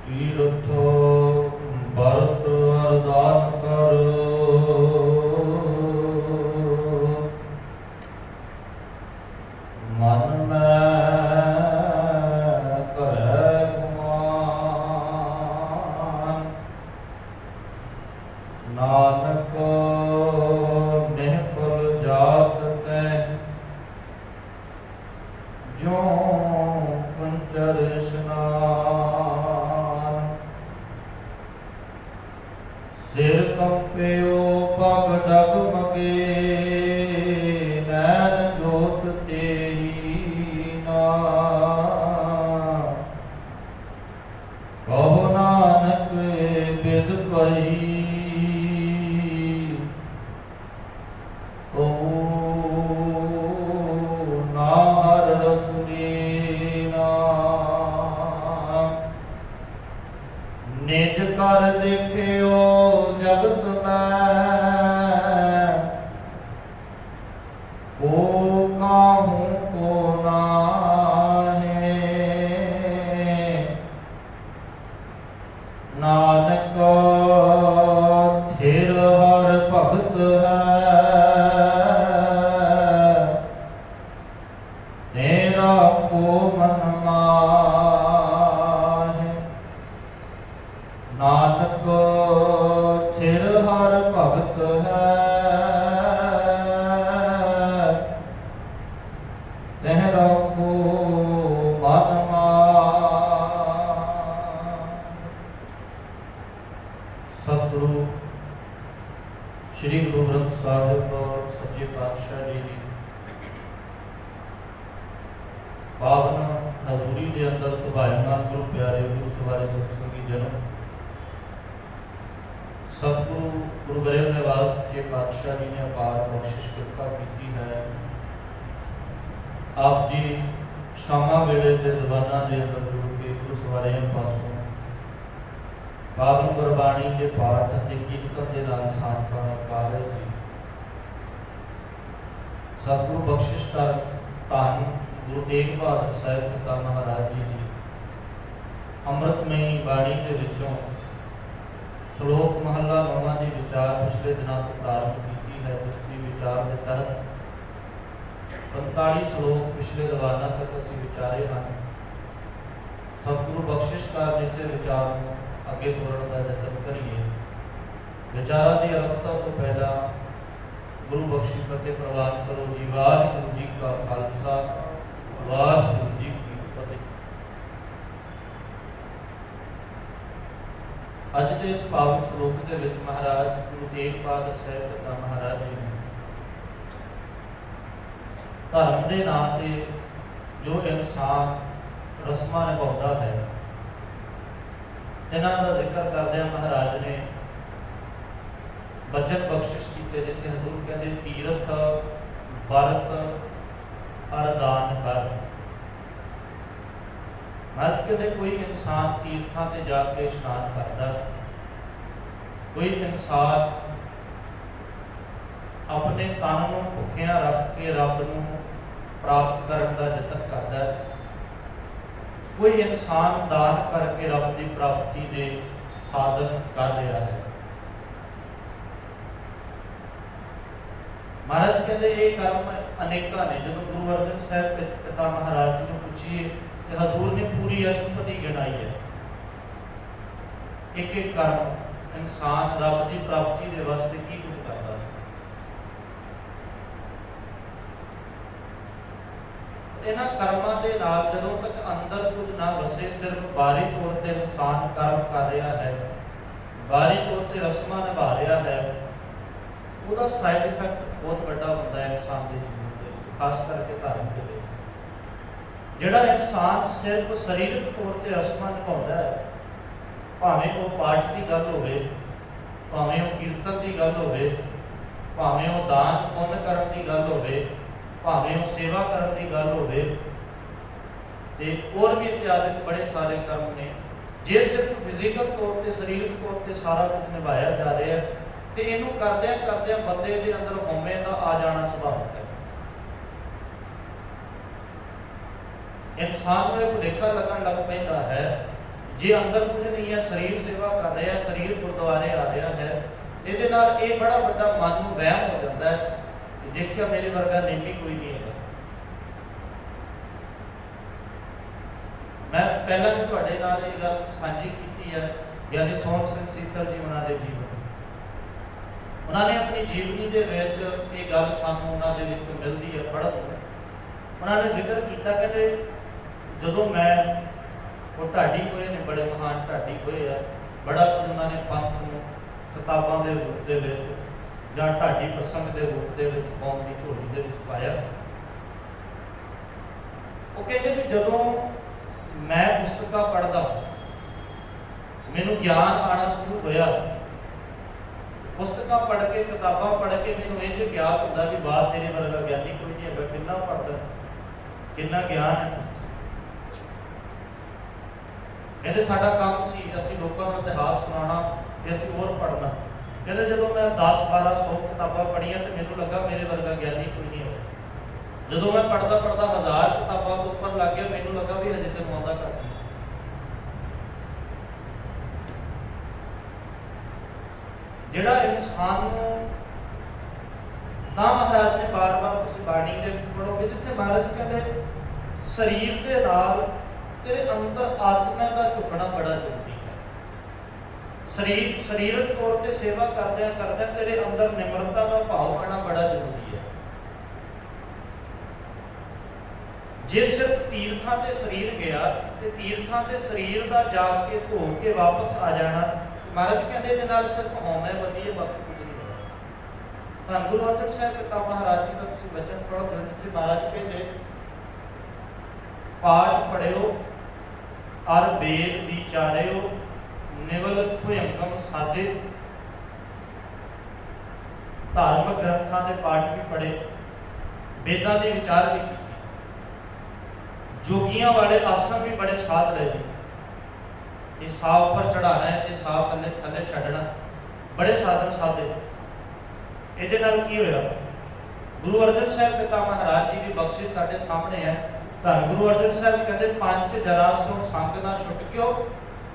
तीर्थ भरत अरदान कर, मन में करे गुमान। नानक निहफल जात कै जो पंचर स्नान। सिर कंप्यो पग डगमगे, नैन जोत तेरी नाम। कहो नानक बिद पई, नार रसुलीना। निज कर देखियो जगत में, को काहू को नाहे। नानक थिर हर भगत है, तेरा को मन माहे। नानक थिर हर भगत है, तेरा को मन माहे। सतगुरु श्री गुरु ग्रंथ साहिब और सच्चे पातशाह जी की पावन हजूरी के अंदर सुभायमान गुरु प्यारे गुरु सवारे सत्संगी जनों, सतगुरु गुरु गरीब निवास सच्चे पातशाह जी ने अपार बख्शिश कृपा की है। आप जी शामा वेले के दीवाना के अंदर जुड़ के गुरु सवारियों पासों पावन गुरबाणी के पाठ ਅਤੇ ਕੀਰਤਨ ਦੇ ਨਾਲ ਸਾਂਝ ਪਾਉਣਾ ਪਾ ਰਹੇ ਸੀ। सतगुरु बख्शिश कर ਧੰਨ गुरु तेग बहादुर साहिब पिता महाराज जी की अमृतमयी बाणी के विचों श्लोक महला 9 की विचार पिछले दिनों तो प्रारंभ की है, जिसकी विचार के तहत 45 श्लोक पिछले दीवाना तक असीं विचारे हैं। सतगुरु बख्शिश कर इस विचार को अगे तोड़न का यतन करिए। विचारों की आरंभता तो पहला गुरु बख्शी फतेह प्रवान करो जी। वाहिगुरू जी का खालसा, वाहिगुरू जी की फतेह। अज के इस पावन श्लोक के विच महाराज गुरु तेग बहादुर साहिब पिता महाराज जी ने धर्म के नाम से जो इंसान रस्मां निभाता है, इन्हां दा जिक्र करदे महाराज ने बचन बख्शिश किए, जिथे हजूर कहते तीर्थ बरत अरदान कर। महाराज कहते कोई इंसान तीर्थां ते जाके स्नान करता, कोई इंसान अपने तन नूं भुखिया रख के रब नूं प्राप्त करने का यतन करता, कोई इंसान दान करके रब की प्राप्ति के साधन कर रहा है। महाराज कहते ये कर्म अनेका ने। जो गुरु अर्जन साहब पिता महाराज जी को पूछिए तो हजूर ने पूरी अष्टपदी गिनाई है। एक एक कर्म इंसान रब की प्राप्ति के वास्ते की कुछ करता है। इन्हां कर्मां दे नाल जदों तक अंदर कुछ ना वसे, सिर्फ बाहरी तौर पर इंसान कर्म कर रहा है, बाहरी तौर पर रस्मां निभा रहा है, उसका साइड इफेक्ट बहुत बड़ा होता है इंसान के जीवन में, खास करके धर्म के लिए। जिहड़ा इंसान सिर्फ शरीरक तौर पर रस्मां निभाता है, भावें वो पाठ की गल होवे, भावें वो कीर्तन की गल होवे, भावें वो दान पुण्य करने की गल होवे, भावें वो सेवा करने की गल होवे, ते और भी इत्यादि बड़े सारे कर्म ने। जे सिर्फ फिजिकल तौर पर शरीरक तौर पर सारा कुछ निभाया जा रहा है तो इनू करदे करदे बंदे के अंदर हौमे का आ जाना सुभाविक है। इंसान को भुलेखा लगन लग पैंदा है जे अंदर कुछ नहीं है, शरीर सेवा कर रहा है, शरीर गुरुद्वारे आ रहा है, ये नाल ये बड़ा बड़ा मन में वहम हो जाता है कि देखिया मेरे वर्गा नेमी कोई नहीं है। मैं पहला भी तुहाडे नाल ये गल साझी की है, ज्ञानी सोहन सिंह सीतल जी उन्होंने जीवन, उन्होंने अपनी जीवनी के ये गल सानू उन्होंने मिलती है पढ़न में। उन्होंने जिक्र किया कहते जो मैं वो ढाडी होए ने, बड़े महान ढाडी होए है, बड़ा कुछ उन्होंने पंथ में किताबों के रूप के या ढाडी प्रसंग के रूप के कौम की झोली के पाया। वो कहते भी जो मैं पुस्तक पढ़ता मैनू ज्ञान आना शुरू होया, पुस्तक पढ़ के किताबा पढ़ के मैनू ये ज्ञात होता भी बात तेरे वर्गा ज्ञानी कोई नहीं है, कितना पढ़ता कितना ज्ञान है। कहते साडा काम सी असीं लोकां नूं इतिहास सुनाना ते असीं होर पढ़ना। कहते जो मैं 10-12-100 किताबां पढ़ियां तो मैनू लगा मेरे वर्गा ज्ञानी कोई नहीं है। जो मैं पढ़ता पढ़ता 1000 किताबां तो उपर लग गया, मैनू लगा भी हजे तैनूं आउंदा कर। जिहड़ा इंसान नूं ना महाराज ने बार बार उस बाणी दे पढ़ोगे जिथे महाराज कहते शरीर के नाल तेरे अंदर आत्मा का झुकना बड़ा जरूरी है। शरीरक तौर पर सेवा करदे तेरे अंदर निम्रता का भाव आना बड़ा जरूरी है। जे सिर्फ तीर्थां ते शरीर गया ते तीर्थां ते शरीर का जाके धो के वापस आ जाना, महाराज कहते इहदे नाल सिर्फ हौमे वधी है, बाकी कुछ नहीं है। धन गुरु अर्जन साहिब पिता महाराज जी का तुसीं वचन पढ़ो जिथे महाराज कहते पाठ पढ़ियो और वेद विचारियो, निवल भुयंगम साधे। धार्मिक ग्रंथों के पाठ भी पढ़े, वेदां के विचार भी किए, जोगियां वाले आसन भी बड़े साध रहे। ये साह ऊपर चढ़ाना है, ये साह थले थले छड्डना, बड़े साधन साधे। इहदे नाल की होया, गुरु अर्जन साहिब पिता महाराज जी की बख्शिश साडे सामने है। धन गुरु अर्जन साहिब कहते पंच जरा सो संग ना छुटक्यो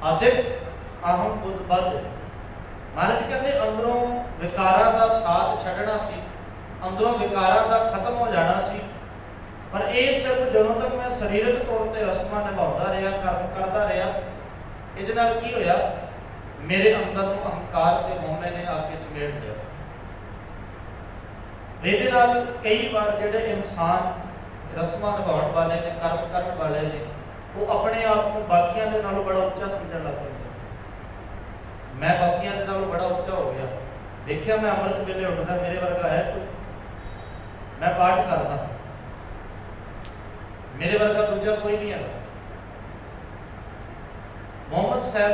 आदिक अहम बुद्ध बद। महाराज कहते अंदरों विकारां का साथ छड्डना सी, अंदरों विकारां का खत्म हो जाना सी, पर यह सिर्फ ਜਦੋਂ तक मैं शरीरक तौर पर रस्मां निभाउंदा रहा, कर्म करता रहा, इहदे नाल की होया मेरे अंदर नूं अहंकार ते हौमे ने आके चमेड़ लिया। इहदे नाल कई बार जिहड़े इंसान रस्मां निभाउण वाले ने, कर्म करन वाले ने, वो अपने आप को बाकियां दे नालों बड़ा उच्चा समझण लग पैंदे। मैं बाकियां दे नालों बड़ा उच्चा हो गया, देखिया मैं अमृत वेले उठदा मेरे वर्गा है कोई, मैं पाठ करदा मेरे वर्गा दूजा कोई नहीं है। मोहम्मद साहब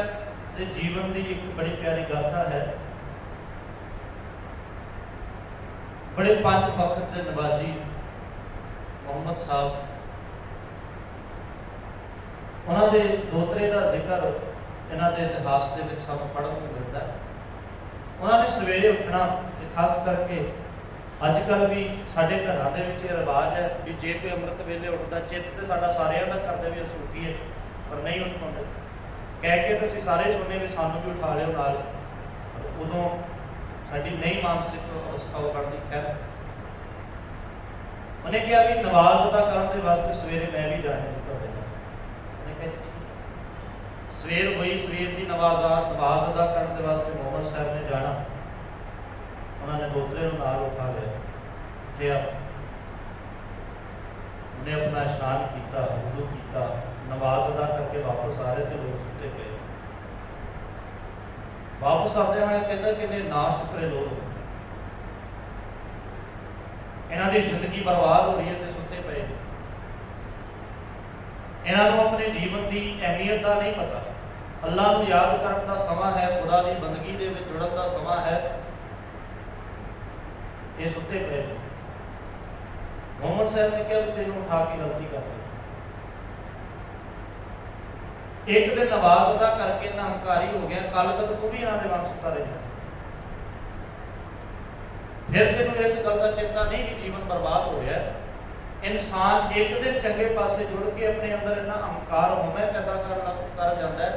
के जीवन की एक बड़ी प्यारी गाथा है। बड़े पंज वक्त के नवाजी मोहम्मद साहब, उन्होंने दोतरे का जिक्र इन्हों के इतिहास के सानू पढ़ने को मिलता है। उन्होंने सवेरे उठना, खास करके अजकल भी साढ़े घरों के रिवाज है भी जे कोई अमृत वेले उठता, चित्त तो साडा सारिਆਂ का करते भी असीं उठीए, पर नहीं उठ पाते, कह के तो असीं सारे सुनने भी सानू भी उठा लियो नाल, उदों साडी नहीं मानसिक अवस्था वो बनती। खैर उन्हें कहा भी नवाज अदा करने के वास्ते सवेरे मैं भी जाने तुहाडे नाल। उन्हें कहा सवेर हुई, सवेर की नवाज अदा करने के वास्ते मोहम्मद साहब ने जाना। उन्होंने दोतरे नाल उठा लिया, उन्हें अपना स्नान किया, वुजू किया, नमाज अदा करके वापस आ रहे थे, लोग सुते पे। वापस आते हुए कहता कि ना शुक्रे लोग, इन्हों की जिंदगी बर्बाद हो रही है तो सुते पे। इन्हों अपने जीवन की अहमियत का नहीं पता। अल्लाह को याद करने का समा है, खुदा की बंदगी के जुड़न का समा है, ये सुते पे। मोहम्मद साहब ने कहा तेन उठा के गलती कर दी। एक दिन नवाज अदा करके ना हंकारी हो गया, कल तक तू भी इन्होंने वांग सुता रहा। फिर तेन इस गल का चेता नहीं कि जीवन बर्बाद हो गया, इंसान एक दिन चंगे पासे जुड़ के अपने अंदर इन्ना अहंकार होना पैदा कर जाता है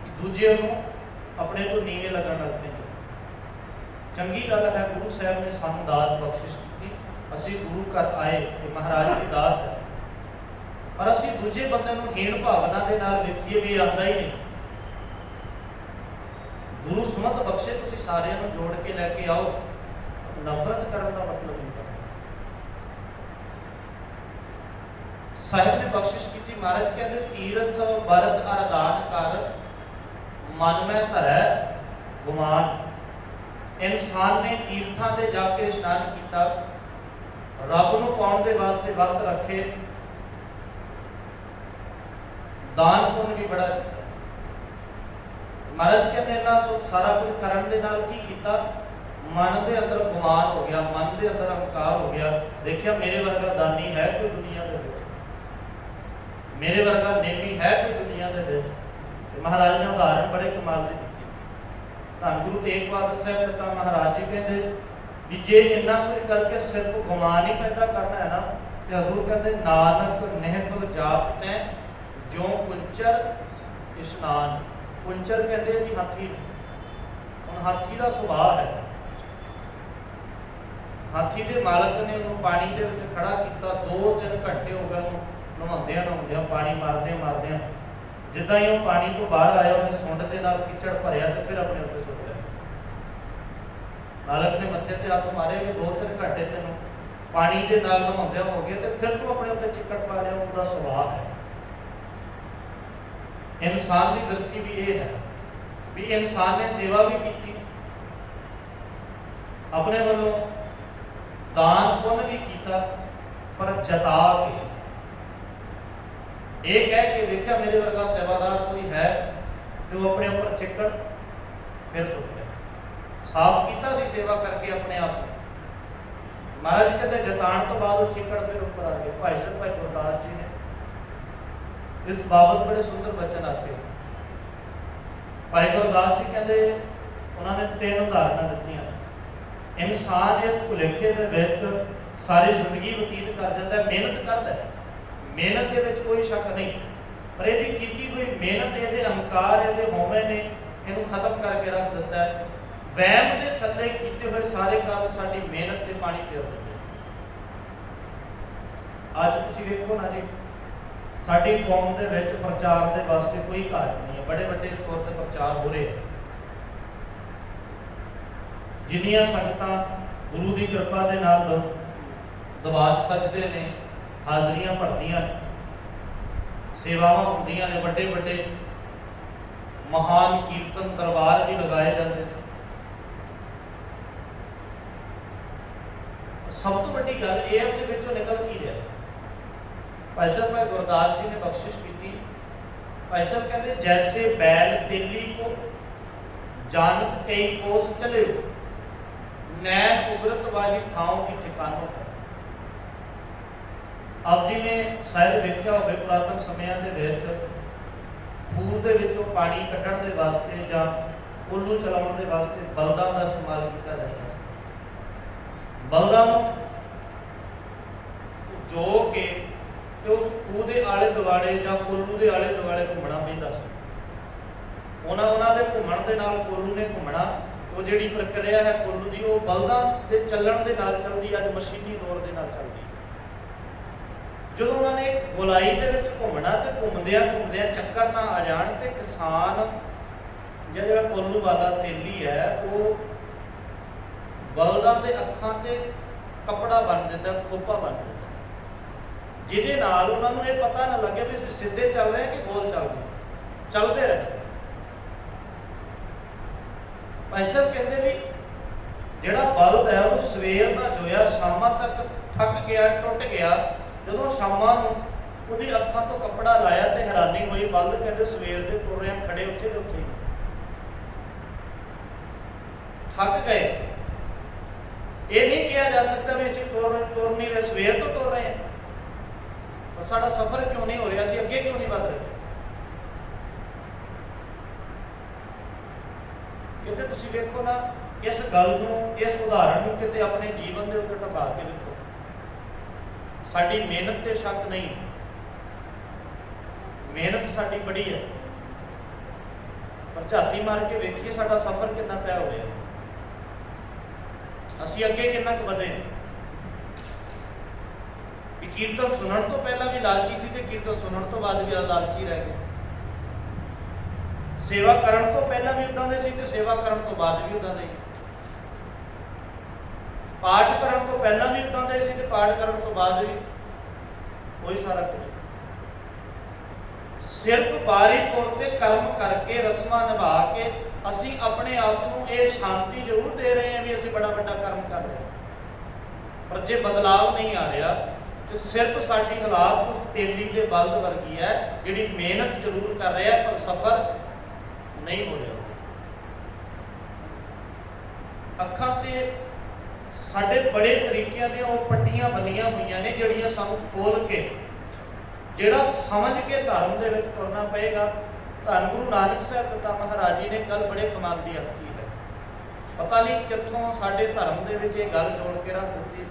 कि दूजे नूं अपने तो नीवे लगन लग पैंदे। चंगी गल है, गुरु साहब ने सानू दात बख्शिश की, असी गुरु घर आए, ये महाराज की दात है, पर असी दूजे बंदे नूं हीण भावना दे नाल वेखीए भी आंदा ही नहीं। गुरु सुमत बख्शे, तुसीं सारिआं नूं जोड़ के लैके आओ, नफरत करन दा मतलब नहीं। साहिब ने बख्शिश की, महाराज कहते तीरथ बरत अरदान कर, मन में धरै गुमान। इंसान ने तीर्थां ते जाके इशनान किया, रब नूं पाउण दे वास्ते वर्त रखे, दान पुण्य भी बड़ा किया। महाराज कहते इन्ना सारा कुछ करन दे नाल की कीता, मन के अंदर गुमान हो गया, मन के अंदर अहंकार हो गया। देखिया मेरे वर्गा दानी है कोई दुनिया के विच, मेरे वर्गा नेमी है कोई दुनिया के विच। महाराज ने उदाहरण बड़े कमाल की दी। धन गुरु तेग बहादुर साहब पिता महाराज जी कहते भी जे इन्ना कुछ करके सिर्फ गुमान ही पैदा करना है ना, तो हजूर कहते नानक नेहफल जाप तै जो कुंचर इशनान। कुंचर कहते भी हाथी, हुण हाथी का सुभाव है, हाथी के मालक ने उन्होंने पानी के खड़ा किया, 2-3 घंटे हो गए नहाउंदियां पानी मारदियां जिदा ही वह पानी तो बाहर आया, उन्हें सुंड के नाल किचड़ भरिया तो फिर अपने उत्ते सुट लिया। मालक ने मत्थे ते हाथ मारे कि 2-3 घंटे तेन पानी के नाल नहाउंदियां हो गए, तो फिर तू अपने उत्ते चिकड़ पा लिया। उनका सुभाव है। इंसान की गलती भी ये है भी इंसान ने सेवा भी की, अपने वालों दान पुण्य भी किया, पर जता के ये कह के देखा मेरे वर्गा सेवादार कोई है, तो वो अपने ऊपर चिकड़ फिर सुट गया। साफ किया सी सेवा करके अपने आप को। महाराज कहते जताण तो बाद वो चिकड़ फिर ऊपर आ गया। भाई साहब भाई गुरदास जी ने इस बाबत बड़े सुंदर वचन आते। भाई गुरदास जी कहते उन्होंने 3 उदाहरण दी। इंसान इस भुलेखे के विच सारी जिंदगी बतीत कर जाता है, मेहनत करता है, मेहनत के विच कोई शक नहीं, पर यदि की कोई मेहनत ये अहंकार ये होमे ने इन्हू खत्म करके रख दिता है। वहम के थले किए हुए सारे काम साडी मेहनत के पानी फेर दिंदे। अज तुसीं वेखो ना जी, साडी कौम दे विच प्रचार के वास्ते कोई घाट नहीं है, बड़े बड़े तौर पर प्रचार हो रहे हैं। जिन्नियां संगतां गुरु की कृपा के नाल दवात सजदे ने, हाजरियां भरदियां ने, सेवावां होंदियां ने, बड़े बड़े महान कीर्तन दरबार भी लगाए जाते हैं। सब तो बड़ी गल यह है कि निकल की रहा। भाई साहब भाई गुरदास जी ने बख्शिश की। भाई साहब कहते जैसे बैल दिल्ली को जानत कई कोस चले हो, नैन उगरत वाली थाओं की ठिकानों पर। आप जी ने शायद देखा होगा पुरातन समयां दे विच खूह दे विचों पानी कढ़ण दे वास्ते जां कोल्लू चलाउण दे वास्ते बलदां दा इस्तेमाल किया जाता है। बलदां नूं जो के ते उस खूह दे आले दुआले जां कोल्लू दे आले दुआले घुमना पैंदा सी। उन्हां दे घुमण दे नाल कोल्लू ने घुमना। वो जिहड़ी प्रक्रिया है कोल्लू दी वो बलदां दे चलण दे नाल चलदी, अज मशीनी दौर दे नाल चलदी। जो उन्होंने गोलाई दे विच घुमना तो घूमदियां घूमदियां चक्कर ना आ जाण ते किसान जिहड़ा कोल्लू वाला तेली है वो बलदां दे अखां ते कपड़ा बन दिंदा, खोपा बन दिंदा, जिहदे नाल उन्हां नूं ये पता ना लगे भी असीं सीधे चल रहे हैं कि गोल चल रहे हैं, चलते रहे। भाई साहब कहते भी जिहड़ा बल्द है वो सवेर का जोया शामां तक थक गया, टुट गया। जो शामां उसकी अखां तो कपड़ा लाया तो हैरानी हुई, बल्द कहते सवेर के तुर रहे खड़े उत्थे के उत्थे थक गए। ये नहीं कहा जा सकता भी असीं तुर नहीं रहे, सवेर तो तुर रहे हैं, पर साडा सफर क्यों नहीं हो रहा, असीं अगे क्यों नहीं वध रहे। कहते तुसीं देखो ना इस गल नूं, इस उदाहरण नूं किते अपने जीवन के उत्ते टिका के देखो। साडी मेहनत ते शक नहीं, मेहनत साडी बड़ी है, पर झाती मार के वेखिए साडा सफर कितना तय हो रहा, असीं अगे कितना क वधे। कीर्तन सुनने तो पहला भी लालची सी, कीर्तन सुनने तो बाद भी लालची रह गए। सेवा करने तो पहला भी उदां दे सी ते सेवा करने तो बाद भी उदां दे। पाठ करने तो पहला भी उदां दे सी ते पाठ करने तो बाद भी कोई सारा कुछ। सिर्फ बारी तौर ते कर्म करके रस्मां निभा के असीं अपने आप को ये शांति जरूर दे रहे हैं भी असीं बड़ा बड़ा कर्म कर रहे हैं, पर जे बदलाव नहीं आ रहा तो सिर्फ साडी हालात उस तेली के बल्द वर्गी है जिहड़ी मेहनत जरूर कर रहा है पर सफर नहीं हो रहा। अखां ते साडे बड़े तरीकिਆਂ ਦੀਆਂ ਉਹ ਪੱਟੀਆਂ ਬੰਨੀਆਂ ਹੋਈਆਂ ਨੇ ਜਿਹੜੀਆਂ ਸਾਨੂੰ ਖੋਲ ਕੇ ਜਿਹੜਾ ਸਮਝ ਕੇ ਧਰਮ ਦੇ ਵਿੱਚ ਤੁਰਨਾ ਪਏਗਾ। ਧੰਨ ਗੁਰੂ ਨਾਨਕ ਸਾਹਿਬ ਪਿਤਾ ਮਹਾਰਾਜ ਜੀ ਨੇ ਗੱਲ ਬੜੇ ਕਮਾਲ ਦੀ ਆਖੀ ਹੈ। ਪਤਾ ਨਹੀਂ ਕਿੱਥੋਂ ਸਾਡੇ ਧਰਮ ਦੇ ਵਿੱਚ ਇਹ ਗੱਲ ਜੋੜ ਕੇ ਰੱਖ ਦਿੱਤੀ।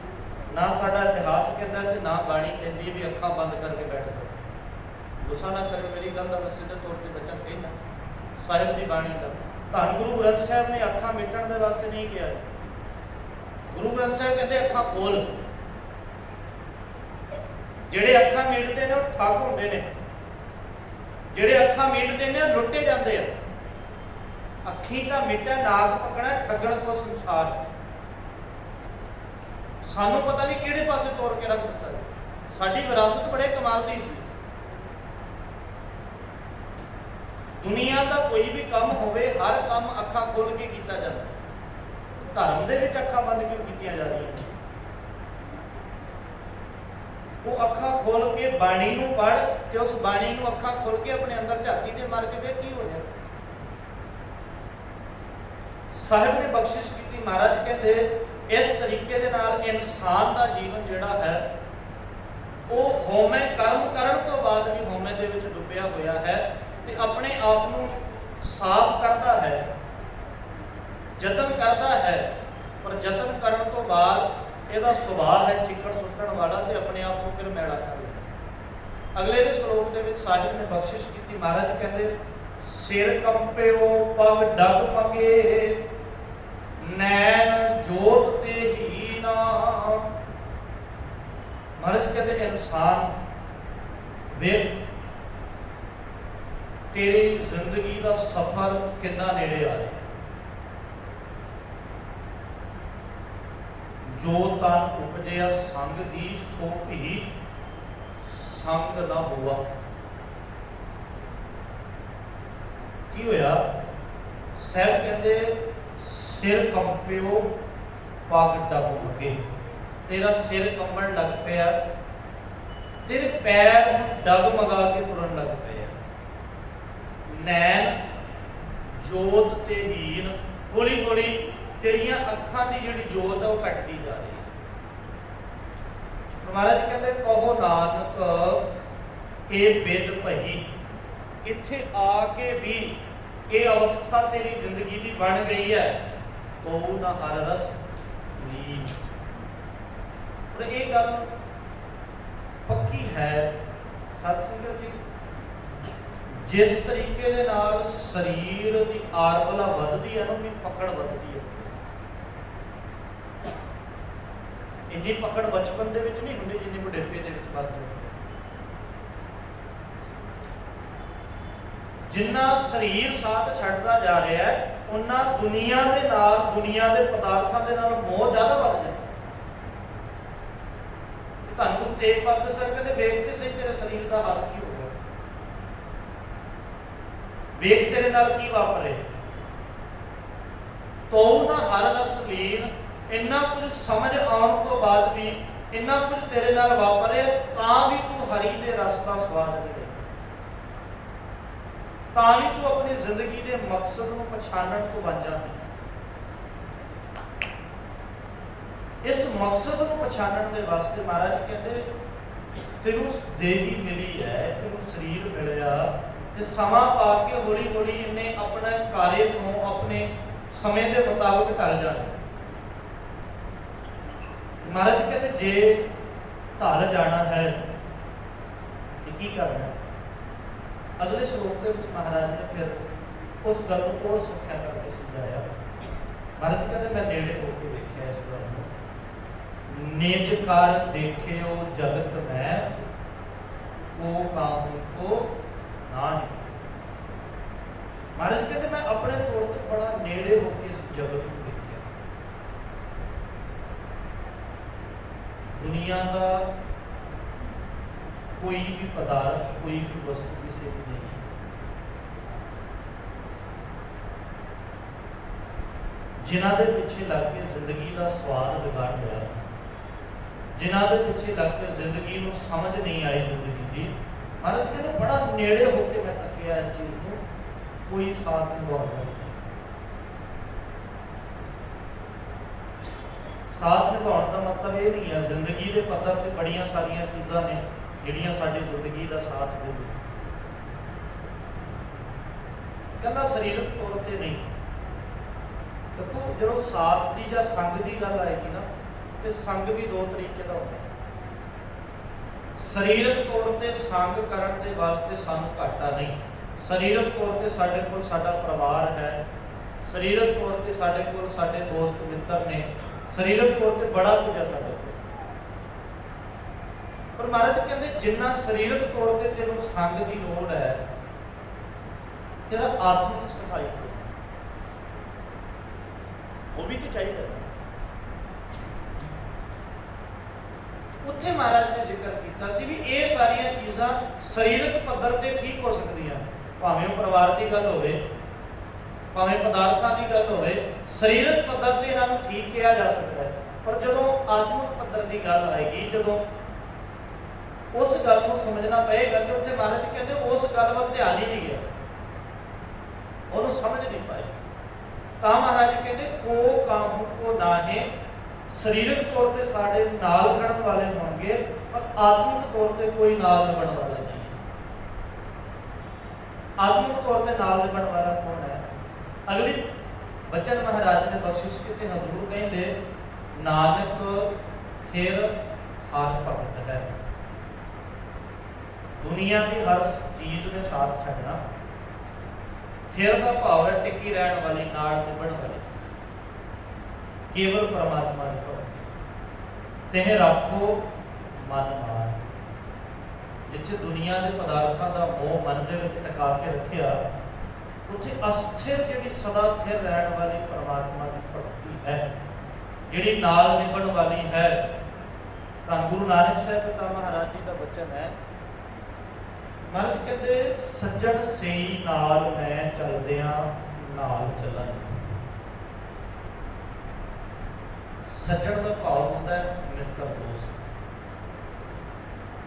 ना साडा इतिहास कहता है ना बाणी कहती है भी अखा बंद करके बैठ जाओ। गुस्सा ना करो मेरी गल का, मैं सीधे तौर पर बचन कहना साहिब की बाणी का। धन गुरु ग्रंथ साहब ने अखा मिटण के वास्ते नहीं किया। गुरु ग्रंथ साहब कहते अखा खोल, जेड़े अखा मीटते हैं ठग होंदे ने, जेड़े अखा मीटते हैं लुटे जाते हैं। अखी का मिटा नाग पकड़ा ठगण को संसार। सानू पता नहीं किहड़े पासे तोड़ के रख दिता। साडी विरासत बड़े कमाल दी सी। दुनिया का कोई भी काम होवे हर काम अखा खोल के किया जाता। धर्म दे विच अखा बंद क्यों कीतियां जा रही हैं? वो अखा खोल के बाणी नूं पढ़ ते उस बाणी नूं अखा खोल के अपने अंदर झाती ते मार के वे की हो जाए। साहिब ने बख्शिश की। महाराज कहते इस तरीके दे नाल इंसान का जीवन जिहड़ा है वो होमे कर्म करन तो बाद भी होमे दे विच डुबिया होया है ते अपने आप नूं साफ करता है, जतन करता है, पर जतन करन तो बाद इहदा सुभाव है चिक्कड़ सुट्टण वाला ते अपने आप को फिर मैला कर लेंदा। अगले दे श्लोक दे विच साहिब ने बख्शिश की। महाराज कहते सिर कंपिओ पग डग पगे नैन जोत ते हीना। महाराज कहते इंसान वेख तेरी जिंदगी का सफर कितना नेड़े आ रहा है। जो तन उपजया संग ही सो भी संग ना हुआ। की होया? साहब कहते सिर कंपिओ पग डग पगे। तेरा सिर कंबन लग पिया, तेरे पैर डगमगा के तुरन लग पे। नैन जोत ते हीन, हौली हौली तेरिया अखां की जिहड़ी जोत है वह घटती जा रही है। महाराज कहते कहो नानक ये बिद भई। इत्थे आके भी ये अवस्था तेरी जिंदगी की बन गई है तो ना हर रस नी। और ये गल पक्की है सत संगत जी। जिस तरीके दे नाल शरीर की आरबला वधदी है ना उन्नी पकड़ वधदी है। इन्नी पकड़ बचपन दे विच नहीं हुंदी जिन्नी बुढ़ेपे दे विच वधदी। जिन्ना शरीर साथ छड्डदा जा रहा है उन्ना दुनिया दे नाल दुनिया दे पदार्थां दे नाल मोह ज़्यादा बढ़ जाता। धन गुरु तेग बहादुर साहब कहते वेखते सही तेरे शरीर का हाल की होगा, वेख तेरे नाल की वापरे। तो ना हर रस लीन। इन्ना कुछ समझ आने तो बाद भी इन्ना कुछ तेरे नाल वापरे तां भी तू हरी दे रस का स्वाद नहीं ले, तां भी तू अपनी जिंदगी के मकसद को पछाणन तो वांझा नहीं। इस मकसद को पछाणन के वास्ते महाराज कहते तेनू देही मिली है, तेनू शरीर मिलिया ते समा पा के हौली हौली इन्हें अपने कार्य को अपने समय के मुताबिक ढल जाना। महाराज कहते जे ढल जाना है कि की करना है। अगले श्लोक के महाराज ने फिर उस गल को और सुख्या करके समझाया। महाराज कहते मैं नेड़े होकर देखा इस गल को, निज कर देखियो जगत में को काहू को नाहि। महाराज कहते मैं अपने तौर पर बड़ा नेड़े होकर इस जगत को देखा। दुनिया का कोई भी पदार्थ, कोई भी वस्तु किसी की नहीं है। जिन्हां दे पिछे लग के जिंदगी का स्वाद बिगाड़ लिया, जिन्हां दे पिछे लग के जिंदगी नूं समझ नहीं आई जिंदगी की, महाराज कहते बड़ा नेड़े होकर मैं तकिया इस चीज को, कोई साथ निभाता नहीं। साथ निभाने का मतलब ये नहीं है, जिंदगी के पद्धर पर बड़िया सारिया चीज़ा ने जिहड़ियां साडी जिंदगी का साथ देंगे, कला शरीरक तौर पर नहीं। देखो जो साथ की या संग की गल आएगी ना, तो संग भी दो तरीके का होता है। शरीरक तौर पर संग करने के वास्ते सानू घाटा नहीं। शरीरक तौर पर साडे कोल साडा परिवार है, शरीरक तौर पर साडे कोल साडे दोस्त मित्र ने, शरीरक तौर पर बड़ा कुछ है साडे कोल। पर महाराज कहते जिन्ना शरीरक तौर पर तेनों संग की लोड़ है, तेरा आत्मिक सहाय वो भी तो चाहिए। उत्थे महाराज ने जिक्र किया सी भी ये सारिया चीज़ां शरीरक पद्धर से ठीक हो सकदियां, भावें परिवार की गल होवे, भावें पदार्थां की गल होवे, शरीरक पद्धर से इन्हां नूं ठीक किया जा सकता है। पर जदों आत्मिक पद्धर की गल आएगी, जदों उस गल को समझना पएगा, तो उत्थे महाराज कहते उस गल वल ध्यान ही नहीं गया, उन्होंने समझ नहीं पाए। तो महाराज कहते को काहू को नाहे, शरीरक तौर पर साढ़े नाल खड़न वाले होंगे, पर आत्मिक तौर पर कोई नाल निभण वाला नहीं है। आत्मिक तौर पर नाल निभण वाला कौन है? अगली बचन महाराज ने बख्शिश की हजूर कहते नानक थिर हर भगत है। दुनिया की हर चीज ने साथ छड़ना, थिर का भाव है टिकी रहने वाली, नाल निभण वाली, केवल परमात्मा की भगति। तेह रखो मन मार। जिथे दुनिया के पदार्थों का मोह मन के टिका के रखिया, उत्थे अस्थिर जी सदा स्थिर रहने वाली परमात्मा की भगति है, जी नाल निभण वाली है। धन गुरु नानक साहब पिता महाराज जी का वचन है, महाराज कहते सज्जन सही नाल मैं चलदिया नाल चलन। सज्जन का भाव होता है मित्र दोस्त।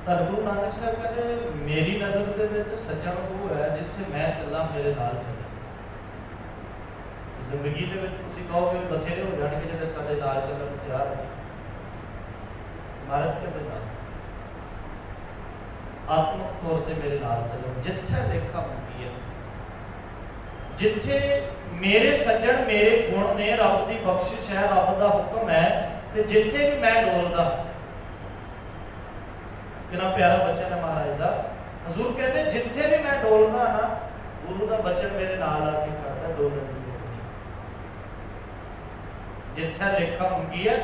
धन गुरु नानक साहब कहते मेरी नज़र के विच सज्जन वो है जिथे मैं चला मेरे नाल चले। जिंदगी के विच तुसीं कहोगे बथेरे हो जाएंगे जिहड़े साडे नाल चलण नूं तैयार है, महाराज कहते ना आत्मक तौर पर मेरे नाल चलो। जिथे लेखा मंगी है, जिथे मेरे सज्जन मेरे गुण ने, रब की बख्शिश है, रब का हुक्म है, तो जिथे भी मैं डोलदा, कितना प्यारा बचन है महाराज का। हजूर कहते जिथे भी मैं डोलदा ना, गुरु का बचन मेरे नाल आके खड़दा, डोलण दी लोड़ नहीं। जिथे लेखा मंगी है,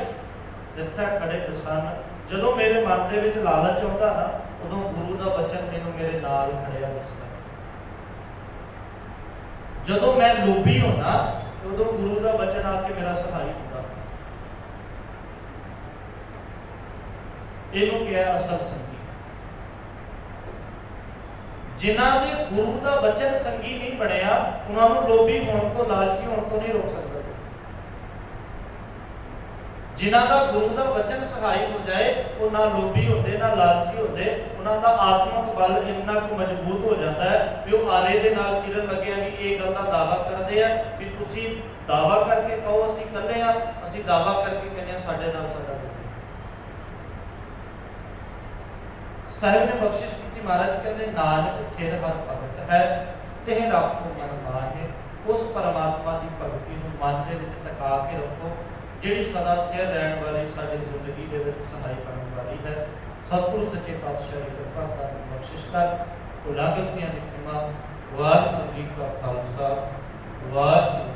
जिथे खड़े दसन, जदों मेरे मन के विच लालच आउंदा ना, उदों गुरु का बचन मैनूं मेरे नाल खड़िया दिसदा। जदों मैं लोभी होना, उदों गुरु का बचन आके मेरा सहाई होता। इहनूं क्या असल संगी। जिन्हां दे गुरु का बचन संगी नहीं बनिया, उन्होंने लोभी होने तो, लालची होने तो नहीं रोक सकता। जिन्हां का गुरु का वचन सहाय हो जाए, वो ना लोभी होते ना लालची होते, उन्हां दा आत्मक बल इन्ना कुछ मजबूत हो जाता है कि वो आरे दे नाल चिरन लगे कि ये गल का दावा करते हैं कि तुसी दावा करके कहो असीं कल्ले आ, असीं दावा करके कहने साडे नाल साडा गुरु। साहिब ने बख्शिश की, महाराज कहते नानक थिर हर भगत है, तेह रखो मन माहे। उस परमात्मा की भगती नूं मन दे विच टका के रखो, जिहड़ी सदा थिर रहण वाली, साडी जिंदगी दे विच सहाय बनन वाली है। सतगुरु सच्चे पातशाह की कृपा कर बख्शिश कर। भुलां गलतियां दी क्षमा। वाहिगुरू जी का खालसा वाहिगुरू